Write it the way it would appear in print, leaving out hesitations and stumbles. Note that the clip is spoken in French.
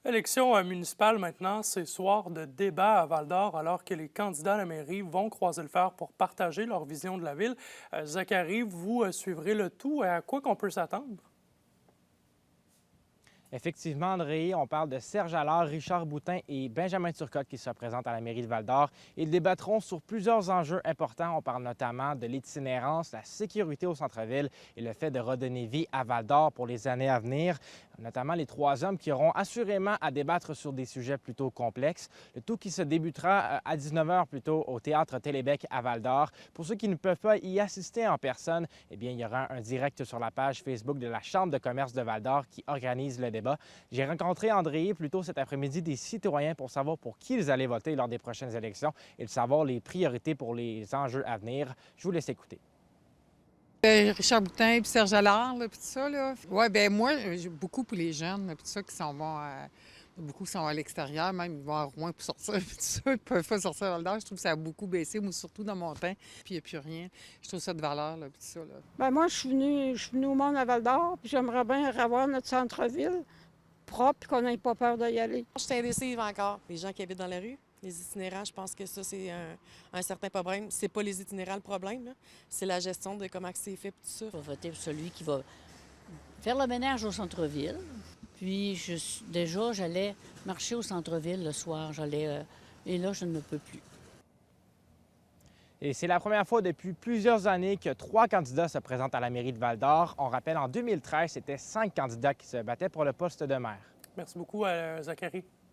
Élection municipale maintenant, c'est soir de débat à Val-d'Or alors que les candidats à la mairie vont croiser le fer pour partager leur vision de la ville. Zachary, vous suivrez le tout. À quoi qu'on peut s'attendre? Effectivement, André, on parle de Serge Allard, Richard Boutin et Benjamin Turcotte qui se présentent à la mairie de Val-d'Or. Ils débattront sur plusieurs enjeux importants. On parle notamment de l'itinérance, la sécurité au centre-ville et le fait de redonner vie à Val-d'Or pour les années à venir, notamment les trois hommes qui auront assurément à débattre sur des sujets plutôt complexes. Le tout qui se débutera à 19h plutôt au Théâtre Télébec à Val-d'Or. Pour ceux qui ne peuvent pas y assister en personne, eh bien, il y aura un direct sur la page Facebook de la Chambre de commerce de Val-d'Or qui organise le débat. J'ai rencontré André plus tôt cet après-midi des citoyens pour savoir pour qui ils allaient voter lors des prochaines élections et de savoir les priorités pour les enjeux à venir. Je vous laisse écouter. Richard Boutin puis Serge Allard, là, puis tout ça, là. Ouais, ben moi, j'ai beaucoup pour les jeunes, là, puis tout ça, qui s'en vont beaucoup sont à l'extérieur, même ils vont à Rouen pour sortir, puis tout ça, ils peuvent pas sortir à Val-d'Or. Je trouve que ça a beaucoup baissé, moi, surtout dans mon temps, puis il n'y a plus rien. Je trouve ça de valeur, là, puis tout ça, là. Bien, moi, je suis venue au monde à Val-d'Or, puis j'aimerais bien revoir notre centre-ville propre, puis qu'on n'ait pas peur d'y aller. Je suis indécise encore. Les gens qui habitent dans la rue, les itinérants, je pense que ça, c'est un certain problème. C'est pas les itinérants le problème, là. C'est la gestion de comment c'est fait, tout ça. Je vais voter pour celui qui va faire le ménage au centre-ville. Puis, déjà, j'allais marcher au centre-ville le soir. Et là, je ne peux plus. Et c'est la première fois depuis plusieurs années que 3 candidats se présentent à la mairie de Val-d'Or. On rappelle, en 2013, c'était 5 candidats qui se battaient pour le poste de maire. Merci beaucoup, Zachary.